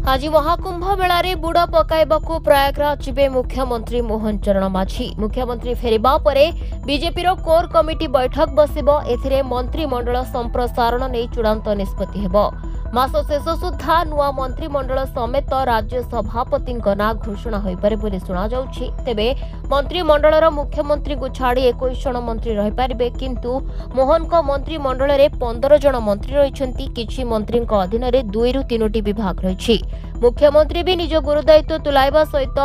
आज महाकुंभ बेलारे बुड़ पकाइबाकू प्रयागराज जिबे मुख्यमंत्री मोहन चरण माझी। मुख्यमंत्री फेरिबा परे बीजेपी कोर कमिटी बैठक बसिबो। एथिरे मंत्रिमंडल संप्रसारण नै चूड़ांत निष्पत्ति हेबो। मास शेष सुधा नुआ मंत्रिमंडल समेत राज्य सभापति ना घोषणा होई पारे बोली सुना जाउछि। तेबे मंत्रिमंडलर मुख्यमंत्री को छाड़ी 21 जन मंत्री रहि पारिबे, किंतु मोहन को मंत्रिमंडल रे 15 जन मंत्री रहिछंती। किछि मंत्री अधीन रे 2 रु 3टी विभाग रहिछि। मुख्यमंत्री भी निज गुरुदायित्व तुलाइबा सहित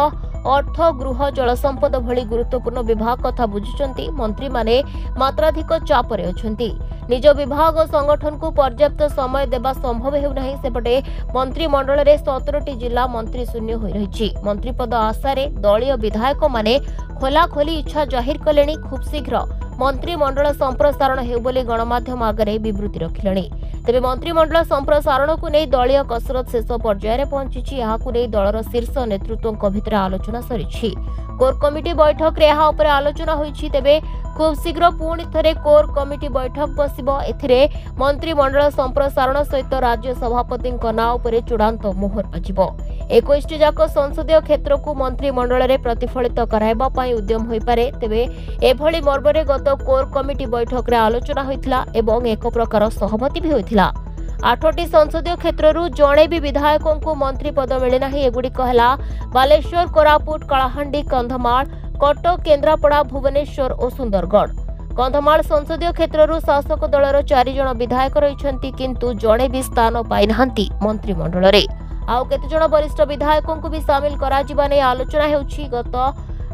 अर्थ, गृह, जलसंपद भली गुरुत्वपूर्ण विभाग कथा बुझुचंती। मंत्री माने मात्राधिक चापरे अछंती। निज विभाग संगठन को पर्याप्त समय देबा संभव हेउनाही। सेपटे मंत्रिमंडल रे 17टी जिला मंत्री शून्य होई रहिछि। मंत्री पद आशारे दलीय विधायक माने खोलाखोली इच्छा जाहिर कलेनी। खूब शीघ्र मंत्रिमंडल संप्रसारण हेउ बोली गणमाध्यम आगरे विवृत्ति रखिलेनी। तेबे मंत्रिमंडल संप्रसारण को नै दलीय कसरत शेष पर्यायर पहुंची। याकू नै दलर शीर्ष नेतृत्वक भितर आलोचना सरिछि। कोर कमिटी बैठक रे एहा उपरे आलोचना होईछि। तेबे खूब शीघ्र पुणी थरे कोर कमिटी बैठक बसिबो। एथिरे मंत्रिमंडल संप्रसारण सहित राज्य सभापति ना उपरे चूड़ांत मोहर बाजिबो। 21 जाक संसदीय क्षेत्र को मंत्रिमंडल रे प्रतिफलित कराइबा पई उद्यम होई पारे। तेबे एभली मर्मरे गत कोर कमिटी बैठक रे आलोचना होइथिला एवं एक प्रकार सहमति भी होइथिला। 8टी संसदीय क्षेत्ररू जणे भी विधायकों को मंत्री पद मिले नाही। एगुड़िक है बालेश्वर, कोरापुट, कलाहांडी, कंधमाल, कटक, केन्द्रापड़ा, भुवनेश्वर और सुंदरगढ़। कंधमाल संसदीय क्षेत्ररू शासक दलर 4 जन विधायक रहिछंती, किंतु जणे भी स्थान पाई नाहंती मंत्रिमंडल रे। आउ केते जन वरिष्ठ विधायकों को भी शामिल करा जिबा नै आलोचना हेउछि। गत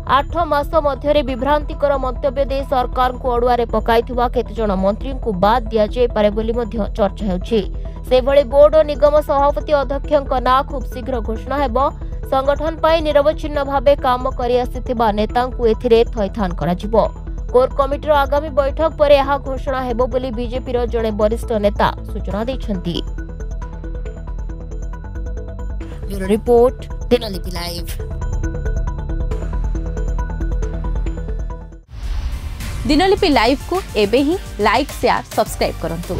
8 मास मध्य विभ्रांतिकर मंतव्य दे सरकार को अड़ुआरे पकाइथिबा केते जन मंत्री को बाद दिया जाय पारे बोली मध्य चर्चा हेउछि। सेभଳି बोर्ड और निगम सभापति अध्यक्षक ना खूब शीघ्र घोषणा हेबो। संगठन पाई निरवच्छिन्न भावे काम करि आसिथिबा नेता को एथिरे थैथान करा जिवो। कोर कमिटीर आगामी बैठक परे यह घोषणा हेबो बोली बीजेपीर जणे वरिष्ठ नेता सूचना दैछंती। Bureau report, Dinalipi live. Dinalipi live को एबे ही लाइक, शेयर, सब्सक्राइब करंतु।